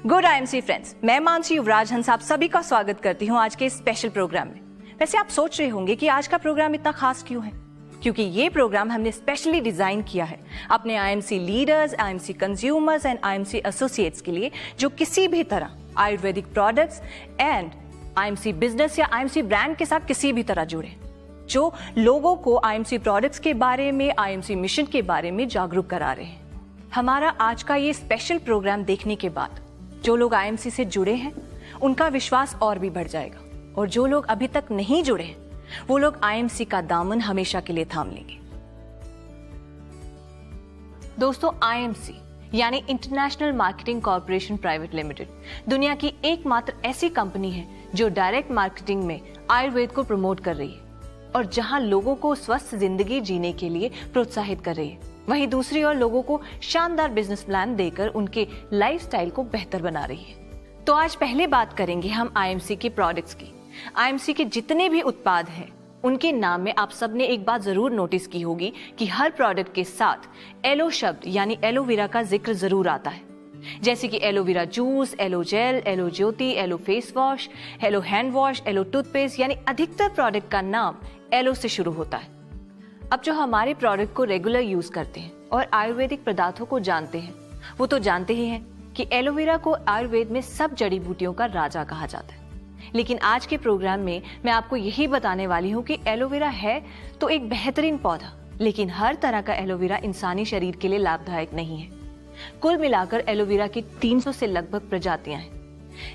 Good IMC friends, मैं मानसी युवराज हंस आप सभी का स्वागत करती हूँ आज के स्पेशल प्रोग्राम में। वैसे आप सोच रहे होंगे कि आज का प्रोग्राम इतना खास क्यों है, क्योंकि ये प्रोग्राम हमने स्पेशली डिजाइन किया है अपने IMC leaders, IMC consumers and IMC associates के लिए, जो किसी भी तरह Ayurvedic products and IMC business या आईएमसी ब्रांड के साथ किसी भी तरह जुड़े, जो लोगों को आईएमसी प्रोडक्ट्स के बारे में, आईएमसी मिशन के बारे में जागरूक करा रहे हैं। हमारा आज का ये स्पेशल प्रोग्राम देखने के बाद जो लोग आईएमसी से जुड़े हैं उनका विश्वास और भी बढ़ जाएगा, और जो लोग अभी तक नहीं जुड़े हैं वो लोग आईएमसी का दामन हमेशा के लिए थाम लेंगे। दोस्तों, आईएमसी यानी international marketing corporation private limited दुनिया की एकमात्र ऐसी कंपनी है जो डायरेक्ट मार्केटिंग में आयुर्वेद को प्रमोट कर रही है और जहां लोगों को स्वस्थ जिंदगी जीने के लिए प्रोत्साहित कर रही है, वहीं दूसरी ओर लोगों को शानदार बिजनेस प्लान देकर उनके लाइफस्टाइल को बेहतर बना रही है। तो आज पहले बात करेंगे हम आईएमसी के प्रोडक्ट्स की। आईएमसी के जितने भी उत्पाद हैं उनके नाम में आप सबने एक बात जरूर नोटिस की होगी कि हर प्रोडक्ट के साथ एलो शब्द यानी एलोवेरा का जिक्र जरूर आता है, जैसे कि aloe vera juice, aloe gel, aloe Jyoti, aloe face wash, aloe hand wash, aloe toothpaste, यानी अधिकतर प्रोडक्ट का नाम एलो से शुरू होता है। अब जो हमारे प्रोडक्ट को रेगुलर यूज करते हैं और आयुर्वेदिक पदार्थों को जानते हैं वो तो जानते ही हैं कि एलोवेरा को आयुर्वेद में सब जड़ी बूटियों का राजा कहा जाता है। लेकिन आज के प्रोग्राम में मैं आपको यही बताने वाली हूँ कि एलोवेरा है तो एक बेहतरीन पौधा, लेकिन हर तरह का एलोवेरा इंसानी शरीर के लिए लाभदायक नहीं है। कुल मिलाकर एलोवेरा की 300 से लगभग प्रजातियां हैं,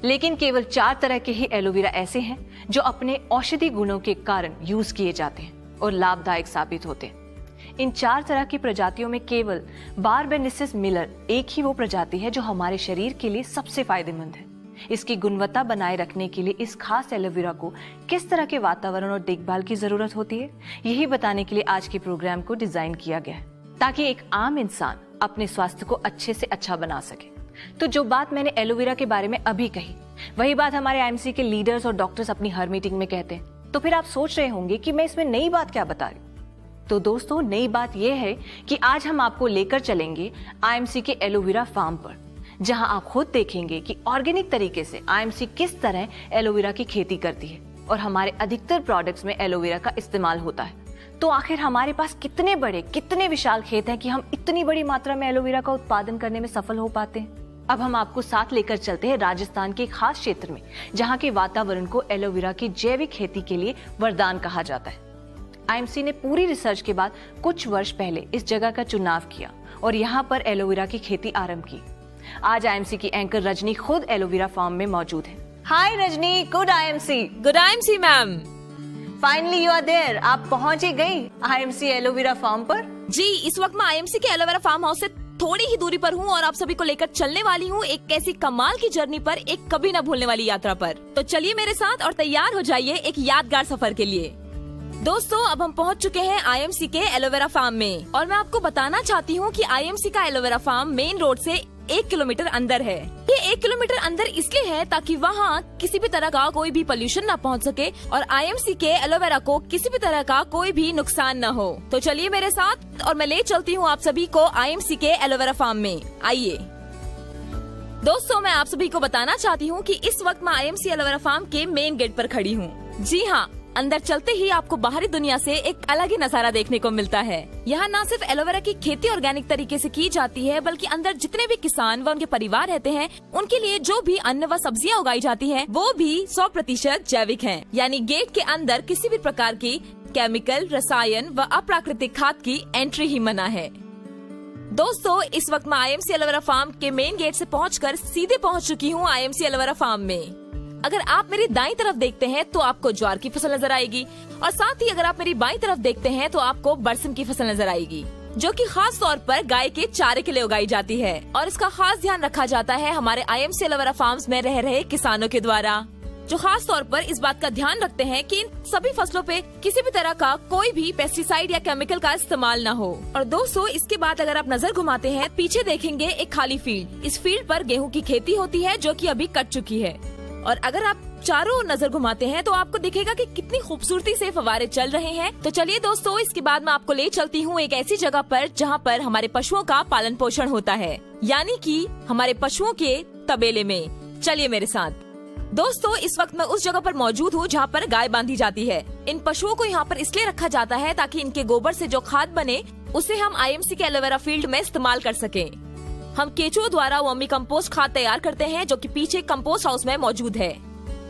लेकिन केवल 4 तरह के ही एलोवेरा ऐसे हैं जो अपने औषधि गुणों के कारण यूज किए जाते हैं और लाभदायक साबित होते हैं। इन 4 तरह की प्रजातियों में केवल बारबेनिसिस मिलर एक ही वो प्रजाति है जो हमारे शरीर के लिए सबसे फायदेमंद है। इसकी गुणवत्ता बनाए रखने के लिए इस खास एलोवेरा को किस तरह के वातावरण और देखभाल की जरूरत होती है, यही बताने के लिए आज के प्रोग्राम को डिजाइन किया गया है, ताकि एक आम इंसान अपने स्वास्थ्य को अच्छे से अच्छा बना सके। तो जो बात मैंने एलोवेरा के बारे में अभी कही, वही बात हमारे आईएमसी के लीडर्स और डॉक्टर्स अपनी हर मीटिंग में कहते हैं। तो फिर आप सोच रहे होंगे कि मैं इसमें नई बात क्या बता रही हूँ। तो दोस्तों, नई बात यह है कि आज हम आपको लेकर चलेंगे आईएमसी के एलोवेरा फार्म पर, जहां आप खुद देखेंगे कि ऑर्गेनिक तरीके से आईएमसी किस तरह एलोवेरा की खेती करती है और हमारे अधिकतर प्रोडक्ट्स में एलोवेरा का इस्तेमाल होता है। तो आखिर हमारे पास कितने बड़े, कितने विशाल खेत हैं कि हम इतनी बड़ी मात्रा में एलोवेरा का उत्पादन करने में सफल हो पाते हैं। अब हम आपको साथ लेकर चलते हैं राजस्थान के एक खास क्षेत्र में, जहां के वातावरण को एलोवेरा की जैविक खेती के लिए वरदान कहा जाता है। आईएमसी ने पूरी रिसर्च के बाद कुछ वर्ष पहले इस जगह का चुनाव किया और यहाँ पर एलोवेरा की खेती आरंभ की। आज आईएमसी की एंकर रजनी खुद एलोवेरा फार्म में मौजूद है। Hi Rajni, good IMC. Good IMC ma'am. Finally you are there. आप पहुंच ही गई आईएमसी एलोवेरा फार्म पर। जी, इस वक्त मैं आईएमसी के एलोवेरा फार्म हाउस से थोड़ी ही दूरी पर हूँ और आप सभी को लेकर चलने वाली हूँ एक ऐसी कमाल की जर्नी पर, एक कभी न भूलने वाली यात्रा पर। तो चलिए मेरे साथ और तैयार हो जाइए एक यादगार सफर के लिए। दोस्तों, अब हम पहुँच चुके हैं आईएमसी के एलोवेरा फार्म में और मैं आपको बताना चाहती हूँ कि आईएमसी का एलोवेरा फार्म मेन रोड से 1 किलोमीटर अंदर है। ये 1 किलोमीटर अंदर इसलिए है ताकि वहाँ किसी भी तरह का कोई भी पोल्यूशन न पहुँच सके और आईएमसी के एलोवेरा को किसी भी तरह का कोई भी नुकसान न हो। तो चलिए मेरे साथ और मैं ले चलती हूँ आप सभी को आईएमसी के एलोवेरा फार्म में। आइए दोस्तों, मैं आप सभी को बताना चाहती हूँ कि इस वक्त मैं आईएमसी एलोवेरा फार्म के मेन गेट पर खड़ी हूँ। जी हाँ, अंदर चलते ही आपको बाहरी दुनिया से एक अलग ही नजारा देखने को मिलता है। यहाँ न सिर्फ एलोवेरा की खेती ऑर्गेनिक तरीके से की जाती है, बल्कि अंदर जितने भी किसान व उनके परिवार रहते हैं उनके लिए जो भी अन्न व सब्जियाँ उगाई जाती हैं, वो भी 100% जैविक हैं। यानी गेट के अंदर किसी भी प्रकार की केमिकल, रसायन व अप्राकृतिक खाद की एंट्री ही मना है। दोस्तों, इस वक्त मैं आईएमसी एलोवेरा फार्म के मेन गेट से पहुंचकर सीधे पहुंच चुकी हूं आईएमसी एलोवेरा फार्म में। अगर आप मेरी दाईं तरफ देखते हैं तो आपको ज्वार की फसल नजर आएगी और साथ ही अगर आप मेरी बाईं तरफ देखते हैं तो आपको बरसिम की फसल नजर आएगी, जो कि खास तौर पर गाय के चारे के लिए उगाई जाती है और इसका खास ध्यान रखा जाता है हमारे आईएमसी एलोवेरा फार्म्स में रह रहे किसानों के द्वारा, जो खास तौर पर इस बात का ध्यान रखते हैं कि इन सभी फसलों पे किसी भी तरह का कोई भी पेस्टिसाइड या केमिकल का इस्तेमाल न हो। और दोस्तों, इसके बाद अगर आप नजर घुमाते हैं, पीछे देखेंगे एक खाली फील्ड। इस फील्ड पर गेहूं की खेती होती है जो कि अभी कट चुकी है। और अगर आप चारों नजर घुमाते हैं तो आपको दिखेगा कि कितनी खूबसूरती से फव्वारे चल रहे हैं। तो चलिए दोस्तों, इसके बाद मैं आपको ले चलती हूँ एक ऐसी जगह पर जहाँ पर हमारे पशुओं का पालन पोषण होता है, यानी कि हमारे पशुओं के तबेले में। चलिए मेरे साथ। दोस्तों, इस वक्त मैं उस जगह पर मौजूद हूँ जहाँ पर गाय बांधी जाती है। इन पशुओं को यहाँ पर इसलिए रखा जाता है ताकि इनके गोबर से जो खाद बने उसे हम IMC के एलोवेरा फील्ड में इस्तेमाल कर सकें। हम केचुओं द्वारा वर्मी कंपोस्ट खाद तैयार करते हैं जो कि पीछे कंपोस्ट हाउस में मौजूद है।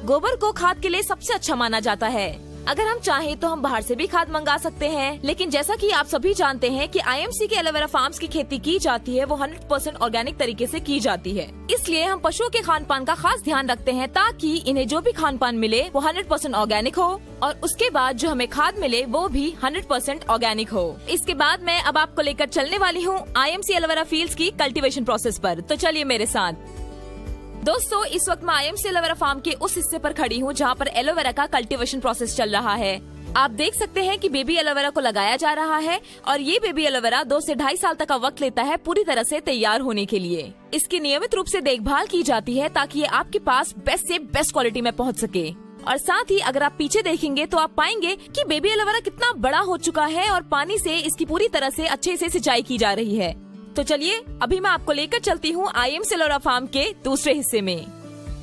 गोबर को खाद के लिए सबसे अच्छा माना जाता है। अगर हम चाहें तो हम बाहर से भी खाद मंगा सकते हैं, लेकिन जैसा कि आप सभी जानते हैं कि IMC के एलोवेरा फार्म्स की खेती की जाती है वो 100% ऑर्गेनिक तरीके से की जाती है। इसलिए हम पशुओं के खान पान का खास ध्यान रखते हैं ताकि इन्हें जो भी खान पान मिले वो 100% ऑर्गेनिक हो और उसके बाद जो हमें खाद मिले वो भी 100% ऑर्गेनिक हो। इसके बाद मैं अब आपको लेकर चलने वाली हूँ IMC एलोवेरा फील्ड्स की कल्टीवेशन प्रोसेस पर। तो चलिए मेरे साथ। दोस्तों, इस वक्त मैं IMC एलोवेरा फार्म के उस हिस्से पर खड़ी हूँ जहाँ पर एलोवेरा का कल्टीवेशन प्रोसेस चल रहा है। आप देख सकते हैं कि बेबी एलोवेरा को लगाया जा रहा है और ये बेबी एलोवेरा 2 से 2.5 साल तक का वक्त लेता है पूरी तरह से तैयार होने के लिए। इसकी नियमित रूप से देखभाल की जाती है ताकि ये आपके पास बेस्ट से बेस्ट क्वालिटी में पहुँच सके। और साथ ही अगर आप पीछे देखेंगे तो आप पाएंगे कि बेबी एलोवेरा कितना बड़ा हो चुका है और पानी से इसकी पूरी तरह से अच्छे से सिंचाई की जा रही है। तो चलिए अभी मैं आपको लेकर चलती हूँ IMC एलोवेरा फार्म के दूसरे हिस्से में।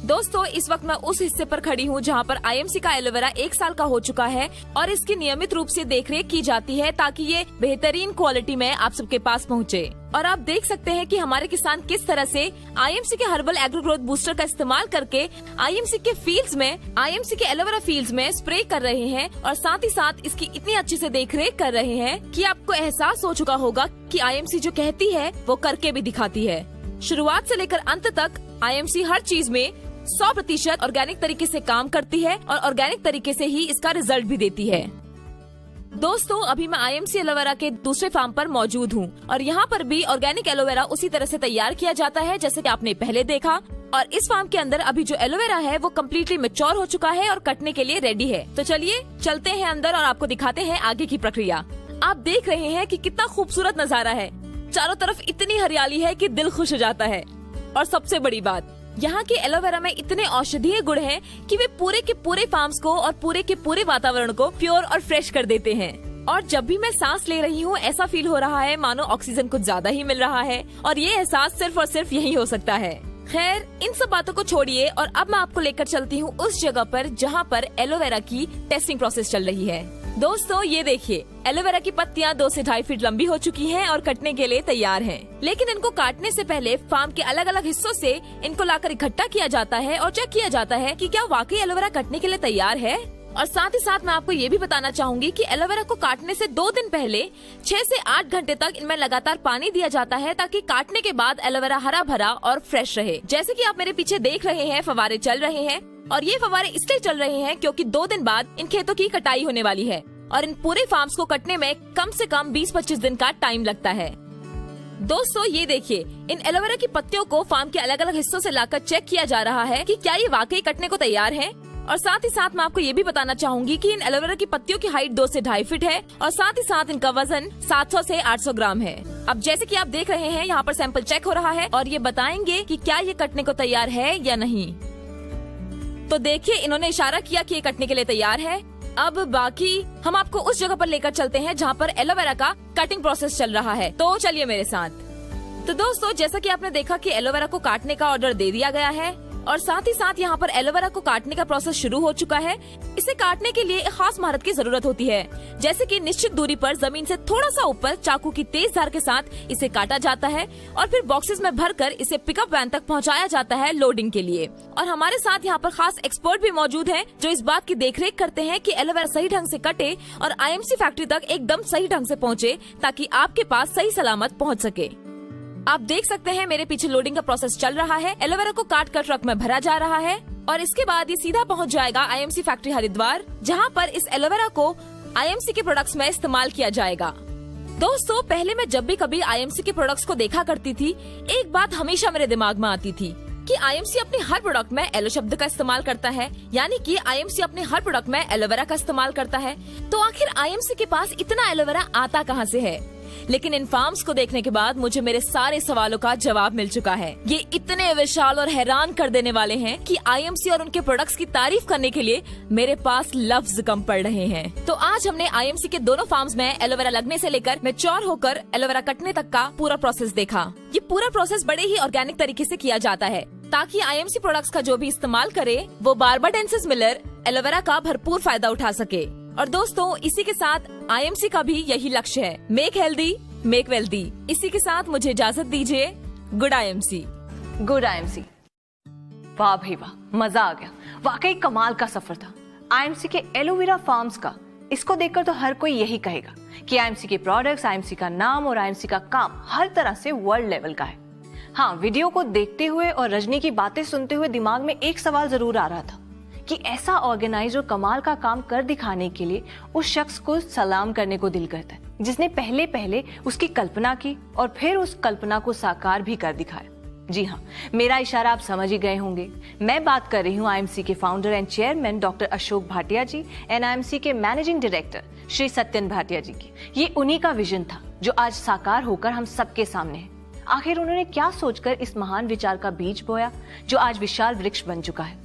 दोस्तों, इस वक्त मैं उस हिस्से पर खड़ी हूँ जहाँ पर IMC का एलोवेरा 1 साल का हो चुका है और इसकी नियमित रूप से देखरेख की जाती है ताकि ये बेहतरीन क्वालिटी में आप सबके पास पहुँचे। और आप देख सकते हैं कि हमारे किसान किस तरह से IMC के हर्बल एग्रो ग्रोथ बूस्टर का इस्तेमाल करके IMC के फील्ड्स में, IMC के एलोवेरा फील्ड्स में स्प्रे कर रहे हैं और साथ ही साथ इसकी इतनी अच्छी से देखरेख कर रहे हैं कि आपको एहसास हो चुका होगा कि IMC जो कहती है वो करके भी दिखाती है। शुरुआत से लेकर अंत तक IMC हर चीज में 100% ऑर्गेनिक तरीके से काम करती है और ऑर्गेनिक तरीके से ही इसका रिजल्ट भी देती है। दोस्तों, अभी मैं IMC एलोवेरा के दूसरे फार्म पर मौजूद हूँ और यहाँ पर भी ऑर्गेनिक एलोवेरा उसी तरह से तैयार किया जाता है जैसे कि आपने पहले देखा। और इस फार्म के अंदर अभी जो एलोवेरा है वो कम्प्लीटली मैच्योर हो चुका है और कटने के लिए रेडी है। तो चलिए चलते हैं अंदर और आपको दिखाते हैं आगे की प्रक्रिया। आप देख रहे हैं कि कितना खूबसूरत नजारा है। चारों तरफ इतनी हरियाली है कि दिल खुश हो जाता है। और सबसे बड़ी बात, यहाँ के एलोवेरा में इतने औषधीय गुण हैं कि वे पूरे के पूरे फार्म्स को और पूरे के पूरे वातावरण को प्योर और फ्रेश कर देते हैं। और जब भी मैं सांस ले रही हूँ ऐसा फील हो रहा है मानो ऑक्सीजन कुछ ज्यादा ही मिल रहा है और ये एहसास सिर्फ और सिर्फ यही हो सकता है। खैर, इन सब बातों को छोड़िए और अब मैं आपको लेकर चलती हूँ उस जगह पर जहाँ पर एलोवेरा की टेस्टिंग प्रोसेस चल रही है। दोस्तों, ये देखिए, एलोवेरा की पत्तियां 2 से 2.5 फीट लंबी हो चुकी हैं और कटने के लिए तैयार हैं। लेकिन इनको काटने से पहले फार्म के अलग अलग हिस्सों से इनको लाकर इकट्ठा किया जाता है और चेक किया जाता है कि क्या वाकई एलोवेरा कटने के लिए तैयार है। और साथ ही साथ मैं आपको ये भी बताना चाहूंगी कि एलोवेरा को काटने से 2 दिन पहले 6 से 8 घंटे तक इनमें लगातार पानी दिया जाता है ताकि काटने के बाद एलोवेरा हरा भरा और फ्रेश रहे। जैसे कि आप मेरे पीछे देख रहे हैं, फव्वारे चल रहे हैं और ये फव्वारे इसलिए चल रहे हैं क्योंकि 2 दिन बाद इन खेतों की कटाई होने वाली है और इन पूरे फार्म्स को कटने में कम से कम 20-25 दिन का टाइम लगता है। दोस्तों, ये देखिए, इन एलोवेरा की पत्तियों को फार्म के अलग अलग हिस्सों से लाकर चेक किया जा रहा है कि क्या ये वाकई कटने को तैयार है। और साथ ही साथ मैं आपको ये भी बताना चाहूंगी कि इन एलोवेरा की पत्तियों की हाइट 2 से 2.5 फीट है और साथ ही साथ इनका वजन 700 से 800 ग्राम है। अब जैसे कि आप देख रहे हैं, यहाँ पर सैंपल चेक हो रहा है और ये बताएंगे कि क्या ये कटने को तैयार है या नहीं। तो देखिए, इन्होंने इशारा किया कि ये कटने के लिए तैयार है। अब बाकी हम आपको उस जगह पर लेकर चलते हैं जहाँ पर एलोवेरा का कटिंग प्रोसेस चल रहा है। तो चलिए मेरे साथ। तो दोस्तों, जैसा कि आपने देखा कि एलोवेरा को काटने का ऑर्डर दे दिया गया है और साथ ही साथ यहाँ पर एलोवेरा को काटने का प्रोसेस शुरू हो चुका है। इसे काटने के लिए एक खास महारत की जरूरत होती है, जैसे कि निश्चित दूरी पर जमीन से थोड़ा सा ऊपर चाकू की तेज धार के साथ इसे काटा जाता है और फिर बॉक्सेस में भरकर इसे पिकअप वैन तक पहुँचाया जाता है लोडिंग के लिए। और हमारे साथ यहाँ पर खास एक्सपर्ट भी मौजूद हैं जो इस बात की देखरेख करते हैं कि एलोवेरा सही ढंग से कटे और IMC फैक्ट्री तक एकदम सही ढंग से पहुँचे ताकि आपके पास सही सलामत पहुँच सके। आप देख सकते हैं मेरे पीछे लोडिंग का प्रोसेस चल रहा है। एलोवेरा को काट कर ट्रक में भरा जा रहा है और इसके बाद ये सीधा पहुंच जाएगा IMC फैक्ट्री हरिद्वार, जहां पर इस एलोवेरा को IMC के प्रोडक्ट्स में इस्तेमाल किया जाएगा। दोस्तों, पहले मैं जब भी कभी IMC के प्रोडक्ट्स को देखा करती थी, एक बात हमेशा मेरे दिमाग में आती थी कि IMC अपने हर प्रोडक्ट में एलो शब्द का इस्तेमाल करता है, यानी कि IMC अपने हर प्रोडक्ट में एलोवेरा का इस्तेमाल करता है। तो आखिर IMC के पास इतना एलोवेरा आता कहां से है? लेकिन इन फार्म्स को देखने के बाद मुझे मेरे सारे सवालों का जवाब मिल चुका है। ये इतने विशाल और हैरान कर देने वाले हैं कि IMC और उनके प्रोडक्ट्स की तारीफ करने के लिए मेरे पास लफ्ज कम पड़ रहे हैं। तो आज हमने IMC के दोनों फार्म्स में एलोवेरा लगने से लेकर मैच्योर होकर एलोवेरा कटने तक का पूरा प्रोसेस देखा। ये पूरा प्रोसेस बड़े ही ऑर्गेनिक तरीके से किया जाता है। ताकि आईएमसी प्रोडक्ट्स का जो भी इस्तेमाल करे वो बार्बाडेंसिस मिलर एलोवेरा का भरपूर फायदा उठा सके। और दोस्तों, इसी के साथ आईएमसी का भी यही लक्ष्य है, मेक हेल्दी मेक वेल्दी। इसी के साथ मुझे इजाजत दीजिए। Good IMC. Good IMC. वाह भाई वाह, मजा आ गया। वाकई कमाल का सफर था आईएमसी के एलोवेरा फार्म्स का। इसको देखकर तो हर कोई यही कहेगा कि आईएमसी के प्रोडक्ट्स, आईएमसी का नाम और आईएमसी का काम हर तरह से वर्ल्ड लेवल का है। हाँ, वीडियो को देखते हुए और रजनी की बातें सुनते हुए दिमाग में एक सवाल जरूर आ रहा था कि ऐसा ऑर्गेनाइज और कमाल का काम कर दिखाने के लिए उस शख्स को सलाम करने को दिल करता है जिसने पहले पहले उसकी कल्पना की और फिर उस कल्पना को साकार भी कर दिखाया। जी हाँ, मेरा इशारा आप समझ ही गए होंगे। मैं बात कर रही हूँ आईएमसी के founder and chairman doctor Ashok Bhatia ji and IMC के मैनेजिंग डायरेक्टर श्री सत्यन भाटिया जी की। ये उन्हीं का विजन था जो आज साकार होकर हम सबके सामने है। आखिर उन्होंने क्या सोचकर इस महान विचार का बीज बोया जो आज विशाल वृक्ष बन चुका है।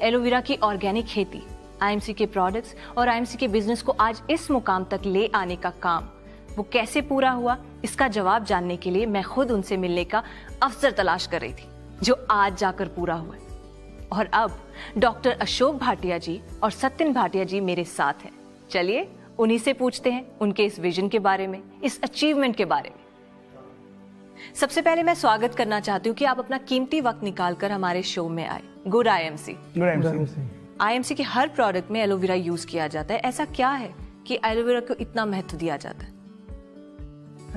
एलोवेरा की ऑर्गेनिक खेती, आईएमसी के प्रोडक्ट्स और आईएमसी के बिजनेस को आज इस मुकाम तक ले आने का काम वो कैसे पूरा हुआ, इसका जवाब जानने के लिए मैं खुद उनसे मिलने का अवसर तलाश कर रही थी, जो आज जाकर पूरा हुआ है। और अब डॉक्टर अशोक भाटिया जी और सत्यन भाटिया जी मेरे साथ हैं। चलिए उन्हीं से पूछते हैं उनके इस विजन के बारे में, इस अचीवमेंट के बारे में। सबसे पहले मैं स्वागत करना चाहती हूँ कि आप अपना कीमती वक्त निकालकर हमारे शो में आए। Good IMC. Good IMC. IMC के हर प्रोडक्ट में एलोवेरा यूज किया जाता है। ऐसा क्या है कि एलोवेरा को इतना महत्व दिया जाता है?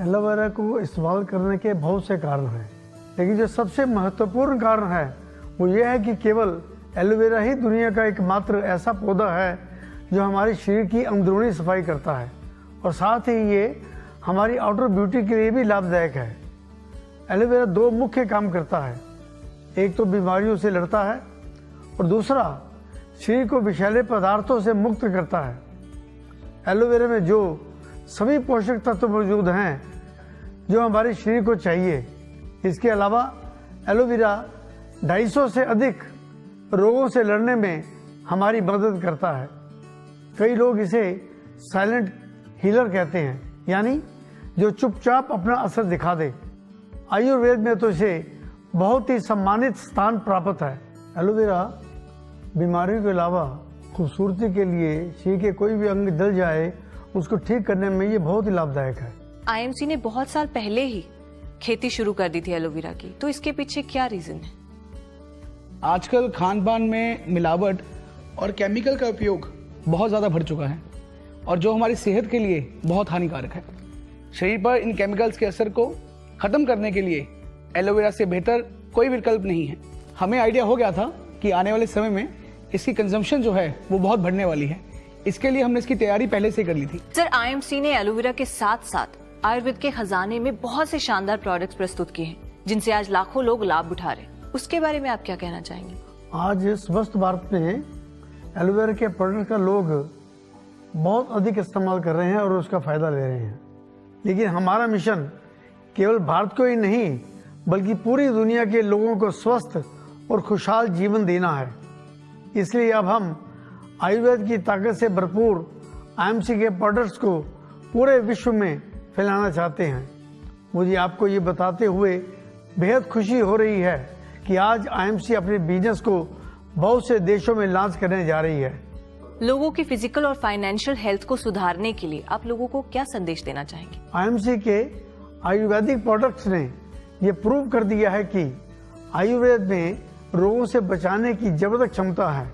एलोवेरा को इस्तेमाल करने के बहुत से कारण हैं, लेकिन जो सबसे महत्वपूर्ण कारण है वो ये है कि केवल एलोवेरा ही दुनिया का एकमात्र ऐसा पौधा है जो हमारे शरीर की अंदरूनी सफाई करता है और साथ ही ये हमारी आउटर ब्यूटी के लिए भी लाभदायक है। एलोवेरा दो मुख्य काम करता है, एक तो बीमारियों से लड़ता है और दूसरा शरीर को विषैले पदार्थों से मुक्त करता है। एलोवेरा में जो सभी पोषक तत्व मौजूद हैं जो हमारे शरीर को चाहिए। इसके अलावा एलोवेरा 250 से अधिक रोगों से लड़ने में हमारी मदद करता है। कई लोग इसे साइलेंट हीलर कहते हैं, यानी जो चुपचाप अपना असर दिखा दे। आयुर्वेद में तो इसे बहुत ही सम्मानित स्थान प्राप्त है। एलोवेरा बीमारियों के अलावा खूबसूरती के लिए शरीर के कोई भी अंग जल जाए उसको ठीक करने में ये बहुत ही लाभदायक है। आईएमसी ने बहुत साल पहले ही खेती शुरू कर दी थी एलोवेरा की, तो इसके पीछे क्या रीजन है? आजकल खान पान में मिलावट और केमिकल का उपयोग बहुत ज़्यादा बढ़ चुका है और जो हमारी सेहत के लिए बहुत हानिकारक है। शरीर पर इन केमिकल्स के असर को ख़त्म करने के लिए एलोवेरा से बेहतर कोई विकल्प नहीं है। हमें आइडिया हो गया था कि आने वाले समय में इसकी कंजम्पशन जो है वो बहुत बढ़ने वाली है। इसके लिए हमने इसकी तैयारी पहले से कर ली थी। सर, आईएमसी ने एलोवेरा के साथ साथ आयुर्वेद के खजाने में बहुत से शानदार प्रोडक्ट्स प्रस्तुत किए हैं जिनसे आज लाखों लोग लाभ उठा रहे हैं। उसके बारे में आप क्या कहना चाहेंगे? आज स्वस्थ भारत में एलोवेरा के प्रोडक्ट का लोग बहुत अधिक इस्तेमाल कर रहे हैं और उसका फायदा ले रहे हैं, लेकिन हमारा मिशन केवल भारत को ही नहीं बल्कि पूरी दुनिया के लोगों को स्वस्थ और खुशहाल जीवन देना है। इसलिए अब हम आयुर्वेद की ताकत से भरपूर आईएमसी के प्रोडक्ट्स को पूरे विश्व में फैलाना चाहते हैं। मुझे आपको ये बताते हुए बेहद खुशी हो रही है कि आज आईएमसी अपने बिजनेस को बहुत से देशों में लॉन्च करने जा रही है। लोगों की फिजिकल और फाइनेंशियल हेल्थ को सुधारने के लिए आप लोगों को क्या संदेश देना चाहेंगे? आईएमसी के आयुर्वेदिक प्रोडक्ट्स ने ये प्रूव कर दिया है कि आयुर्वेद में रोगों से बचाने की जबरदस्त क्षमता है।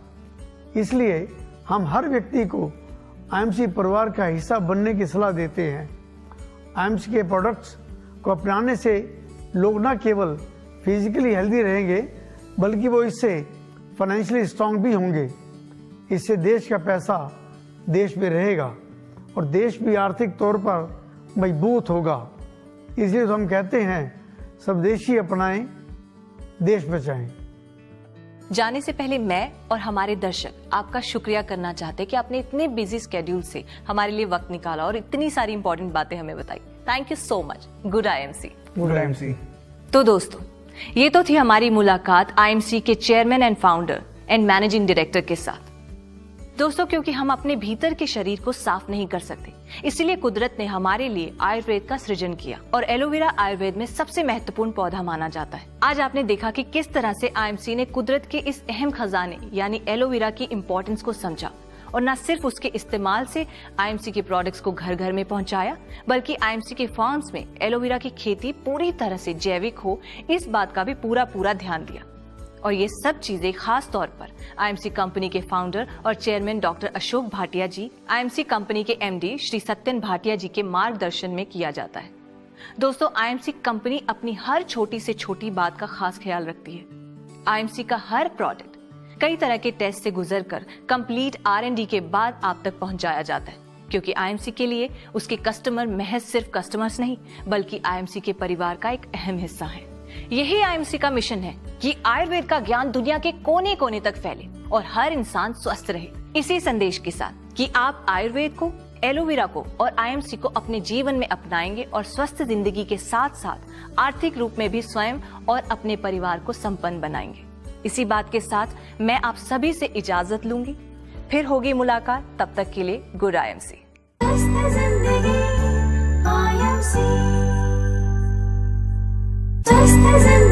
इसलिए हम हर व्यक्ति को आईएमसी परिवार का हिस्सा बनने की सलाह देते हैं। आईएमसी के प्रोडक्ट्स को अपनाने से लोग न केवल फिजिकली हेल्दी रहेंगे बल्कि वो इससे फाइनेंशियली स्ट्रांग भी होंगे। इससे देश का पैसा देश में रहेगा और देश भी आर्थिक तौर पर मजबूत होगा। इसलिए तो हम कहते हैं स्वदेशी अपनाएं, देश बचाएं। जाने से पहले मैं और हमारे दर्शक आपका शुक्रिया करना चाहते हैं कि आपने इतने बिजी स्केड्यूल से हमारे लिए वक्त निकाला और इतनी सारी इंपॉर्टेंट बातें हमें बताई। Thank you so much. Good IMC. Good IMC. तो दोस्तों, ये तो थी हमारी मुलाकात आईएमसी के chairman and founder and managing director के साथ। दोस्तों, क्योंकि हम अपने भीतर के शरीर को साफ नहीं कर सकते, इसीलिए कुदरत ने हमारे लिए आयुर्वेद का सृजन किया और एलोवेरा आयुर्वेद में सबसे महत्वपूर्ण पौधा माना जाता है। आज आपने देखा कि किस तरह से आईएमसी ने कुदरत के इस अहम खजाने यानी एलोवेरा की इम्पोर्टेंस को समझा और न सिर्फ उसके इस्तेमाल से आईएमसी के प्रोडक्ट्स को घर घर में पहुंचाया, बल्कि आईएमसी के फार्म्स में एलोवेरा की खेती पूरी तरह से जैविक हो, इस बात का भी पूरा ध्यान दिया। और ये सब चीजें खास तौर पर आईएमसी कंपनी के फाउंडर और चेयरमैन डॉक्टर अशोक भाटिया जी, आईएमसी कंपनी के एमडी श्री सत्यन भाटिया जी के मार्गदर्शन में किया जाता है। दोस्तों, आईएमसी कंपनी अपनी हर छोटी से छोटी बात का खास ख्याल रखती है। आईएमसी का हर प्रोडक्ट कई तरह के टेस्ट से गुजरकर कंप्लीट R&D के बाद आप तक पहुंचाया जाता है, क्योंकि आईएमसी के लिए उसके कस्टमर महज सिर्फ कस्टमर्स नहीं, बल्कि आईएमसी के परिवार का एक अहम हिस्सा है। यही आईएमसी का मिशन है कि आयुर्वेद का ज्ञान दुनिया के कोने कोने तक फैले और हर इंसान स्वस्थ रहे। इसी संदेश के साथ कि आप आयुर्वेद को, एलोवेरा को और आईएमसी को अपने जीवन में अपनाएंगे और स्वस्थ जिंदगी के साथ साथ आर्थिक रूप में भी स्वयं और अपने परिवार को संपन्न बनाएंगे। इसी बात के साथ मैं आप सभी से इजाजत लूंगी। फिर होगी मुलाकात, तब तक के लिए गुड आईएमसी। Just as